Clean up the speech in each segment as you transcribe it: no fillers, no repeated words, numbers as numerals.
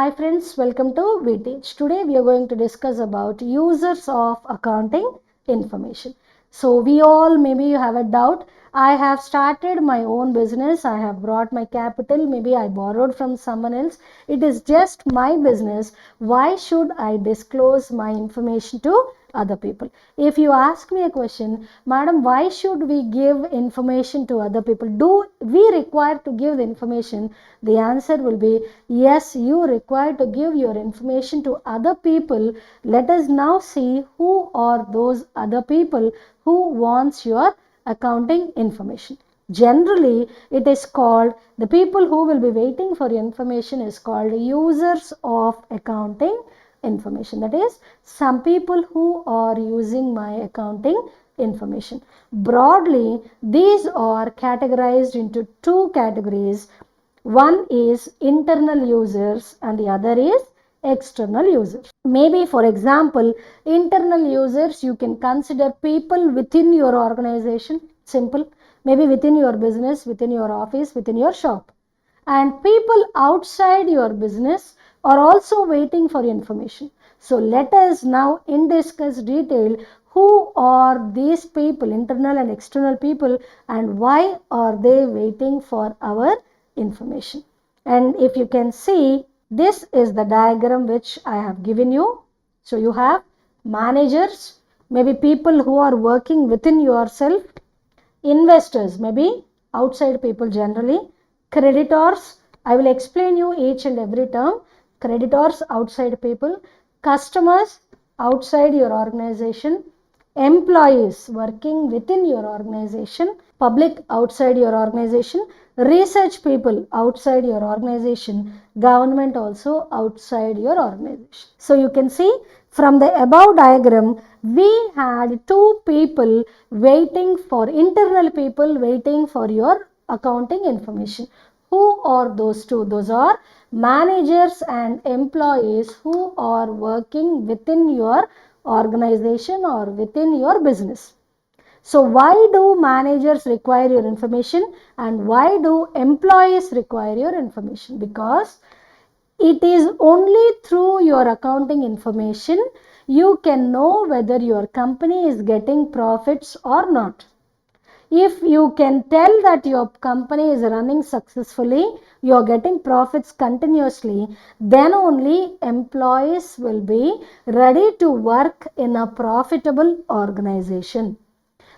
Hi friends, welcome to Veteach. Today we are going to discuss about users of accounting information. So we all, maybe you have a doubt. I have started my own business. I have brought my capital. Maybe I borrowed from someone else. It is just my business. Why should I disclose my information to other people? If you ask me a question, madam, why should we give information to other people? Do we require to give the information? The answer will be yes, you require to give your information to other people. Let us now see who are those other people who wants your accounting information. Generally, it is called, the people who will be waiting for your information is called users of accounting information. That is, some people who are using my accounting information. Broadly, these are categorized into two categories. One is internal users and the other is external users. Maybe for example, internal users you can consider people within your organization, simple, maybe within your business, within your office, within your shop. And people outside your business are also waiting for information. So let us now discuss detail who are these people, internal and external people, and why are they waiting for our information. And if you can see, this is the diagram which I have given you. So you have managers, maybe people who are working within yourself, investors, maybe outside people generally, creditors, I will explain you each and every term, creditors, outside people, customers, outside your organization, employees working within your organization, public outside your organization, research people outside your organization, government also outside your organization. So you can see from the above diagram, we had two people waiting for, internal people waiting for your accounting information. Who are those two? Those are managers and employees who are working within your organization or within your business. So why do managers require your information and why do employees require your information? Because it is only through your accounting information you can know whether your company is getting profits or not. If you can tell that your company is running successfully, you are getting profits continuously, then only employees will be ready to work in a profitable organization.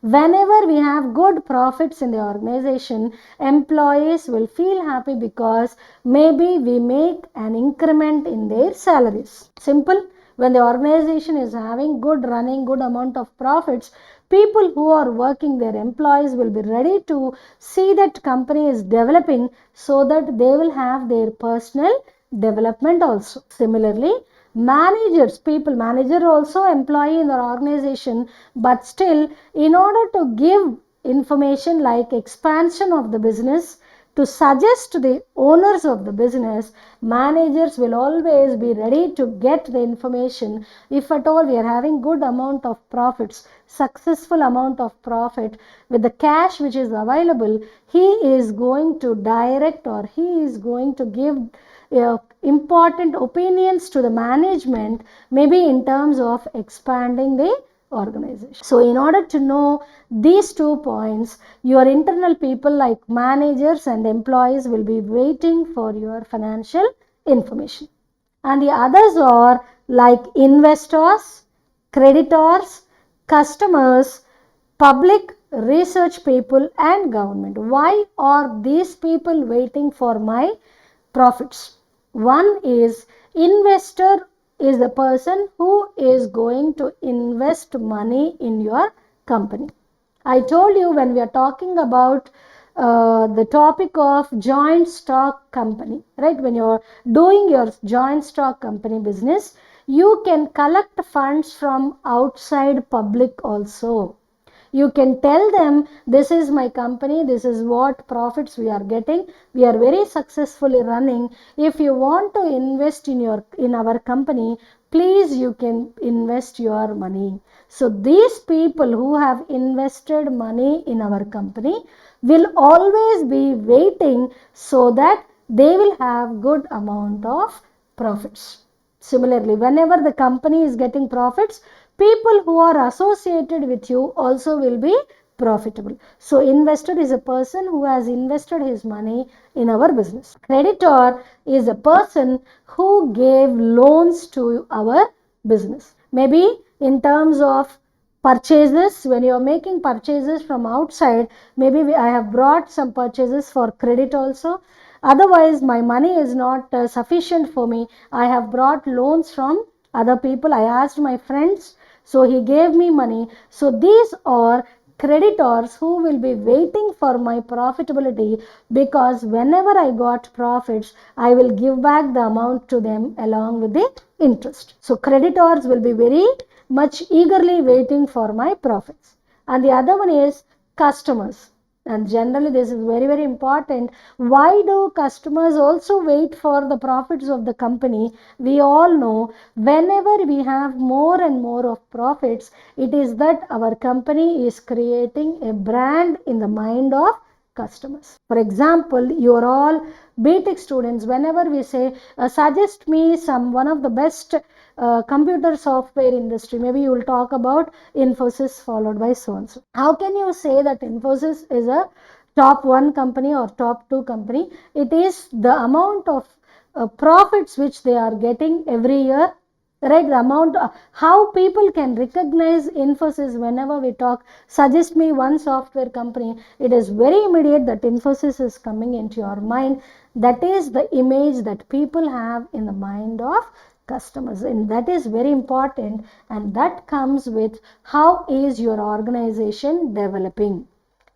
Whenever we have good profits in the organization, employees will feel happy because maybe we make an increment in their salaries. Simple. When the organization is having good running, good amount of profits, people who are working, their employees will be ready to see that company is developing so that they will have their personal development also. Similarly, managers, people, manager also employee in the organization, but still in order to give information like expansion of the business, to suggest to the owners of the business, managers will always be ready to get the information. If at all we are having good amount of profits, successful amount of profit, with the cash which is available, he is going to direct or he is going to give important opinions to the management, maybe in terms of expanding the organization. So in order to know these 2 points, your internal people like managers and employees will be waiting for your financial information. And the others are like investors, creditors, customers, public, research people and government. Why are these people waiting for my profits? One is investor is the person who is going to invest money in your company. I told you when we are talking about the topic of joint stock company, right? When you are doing your joint stock company business, you can collect funds from outside public also. You can tell them, this is my company, this is what profits we are getting, we are very successfully running. If you want to invest in our company, please you can invest your money. So these people who have invested money in our company will always be waiting so that they will have good amount of profits. Similarly, whenever the company is getting profits, people who are associated with you also will be profitable. So investor is a person who has invested his money in our business. Creditor is a person who gave loans to our business. Maybe in terms of purchases, when you are making purchases from outside, maybe I have brought some purchases for credit also. Otherwise, my money is not sufficient for me. I have brought loans from other people. I asked my friends, so he gave me money. So these are creditors who will be waiting for my profitability, because whenever I got profits, I will give back the amount to them along with the interest. So creditors will be very much eagerly waiting for my profits. And the other one is customers. And generally this is very, very important. Why do customers also wait for the profits of the company? We all know whenever we have more and more of profits, it is that our company is creating a brand in the mind of customers. For example, you are all BTech students. Whenever we say suggest me one of the best computer software industry, maybe you will talk about Infosys followed by so and so. How can you say that Infosys is a top 1 company or top 2 company? It is the amount of profits which they are getting every year, right? The amount, how people can recognize Infosys. Whenever we talk, suggest me one software company, it is very immediate that Infosys is coming into your mind. That is the image that people have in the mind of customers, and that is very important, and that comes with how is your organization developing.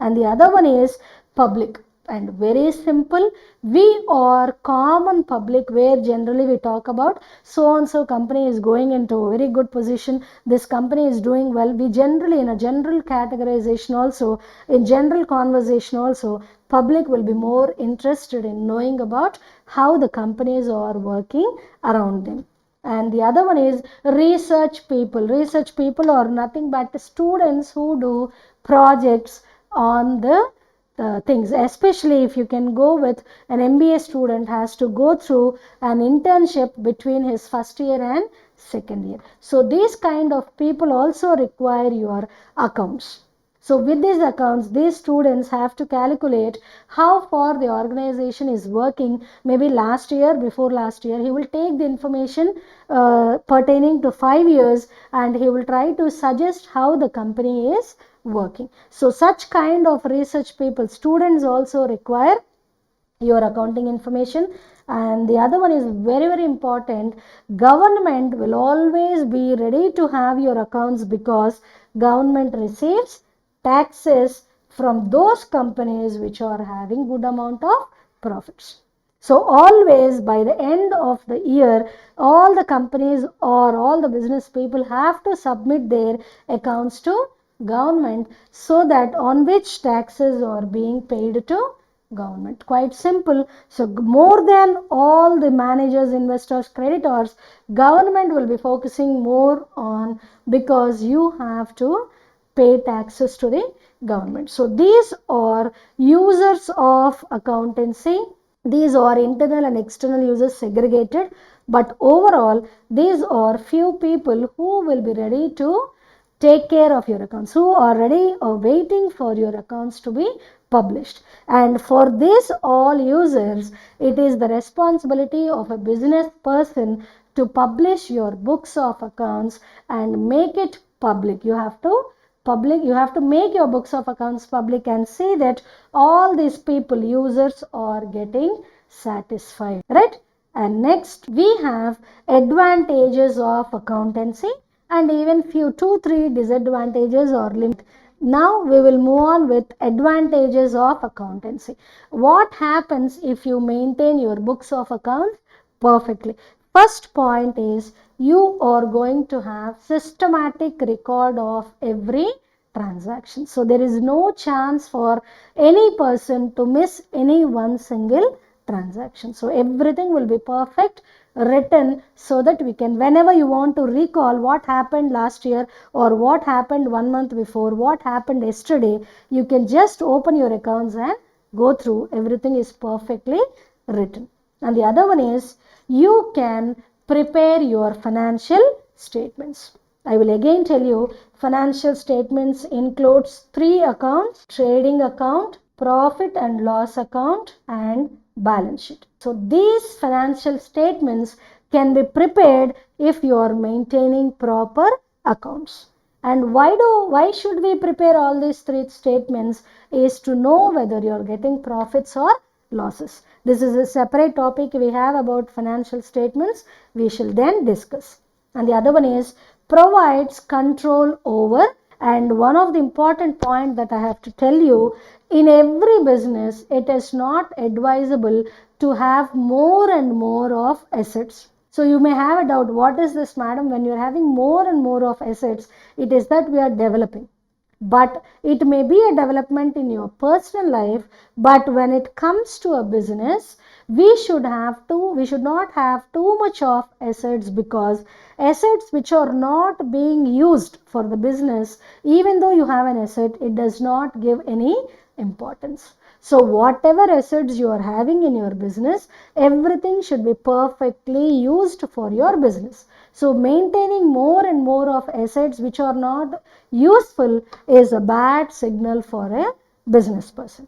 And the other one is public, and very simple. We are common public, where generally we talk about so and so company is going into a very good position, this company is doing well. We generally, in a general categorization also, in general conversation also, public will be more interested in knowing about how the companies are working around them. And the other one is research people. Research people are nothing but students who do projects on the things. Especially if you can go with an MBA student, has to go through an internship between his first year and second year. So these kind of people also require your accounts. So with these accounts, these students have to calculate how far the organization is working. Maybe last year, before last year, he will take the information pertaining to 5 years, and he will try to suggest how the company is working. So such kind of research people, students also require your accounting information. And the other one is very, very important. Government will always be ready to have your accounts, because government receives taxes from those companies which are having good amount of profits. So always by the end of the year, all the companies or all the business people have to submit their accounts to government, so that on which taxes are being paid to government. Quite simple. So more than all the managers, investors, creditors, government will be focusing more on, because you have to pay taxes to the government. So these are users of accountancy. These are internal and external users segregated, but overall these are few people who will be ready to take care of your accounts, who are ready or waiting for your accounts to be published. And for this all users, it is the responsibility of a business person to publish your books of accounts and make it public. You have to make your books of accounts public and see that all these people, users, are getting satisfied, right? And next we have advantages of accountancy, and even few 2-3 disadvantages or limit. Now we will move on with advantages of accountancy. What happens if you maintain your books of accounts perfectly? First point is, you are going to have systematic record of every transaction. So there is no chance for any person to miss any one single transaction. So everything will be perfect written, so that we can, whenever you want to recall what happened last year or what happened 1 month before, what happened yesterday, you can just open your accounts and go through. Everything is perfectly written. And the other one is you can prepare your financial statements. I will again tell you, financial statements includes 3 accounts: trading account, profit and loss account, and balance sheet. So these financial statements can be prepared if you are maintaining proper accounts. And why should we prepare all these 3 statements is to know whether you are getting profits or losses. This is a separate topic we have about financial statements. We shall then discuss. And the other one is provides control over. And one of the important point that I have to tell you, in every business it is not advisable to have more and more of assets. So you may have a doubt, what is this, madam? When you are having more and more of assets, it is that we are developing. But it may be a development in your personal life, but when it comes to a business, we should not have too much of assets, because assets which are not being used for the business, even though you have an asset, it does not give any importance. So whatever assets you are having in your business, everything should be perfectly used for your business. So maintaining more and more of assets which are not useful is a bad signal for a business person.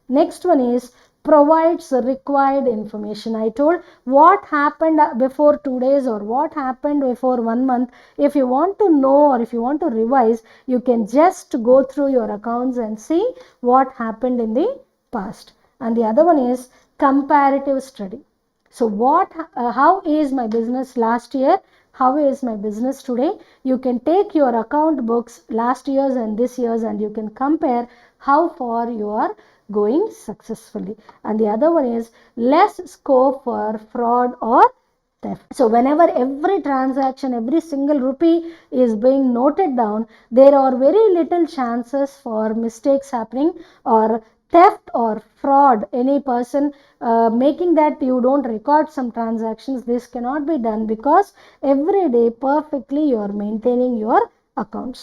Next one is provides the required information. I told what happened before 2 days or what happened before 1 month. If you want to know or if you want to revise, you can just go through your accounts and see what happened in the past. And the other one is comparative study. So how is my business last year? How is my business today? You can take your account books last year's and this year's and you can compare how far you are going successfully. And the other one is less scope for fraud or theft. So whenever every transaction, every single rupee is being noted down, there are very little chances for mistakes happening or theft or fraud. Any person making that you don't record some transactions, this cannot be done, because every day perfectly you are maintaining your accounts.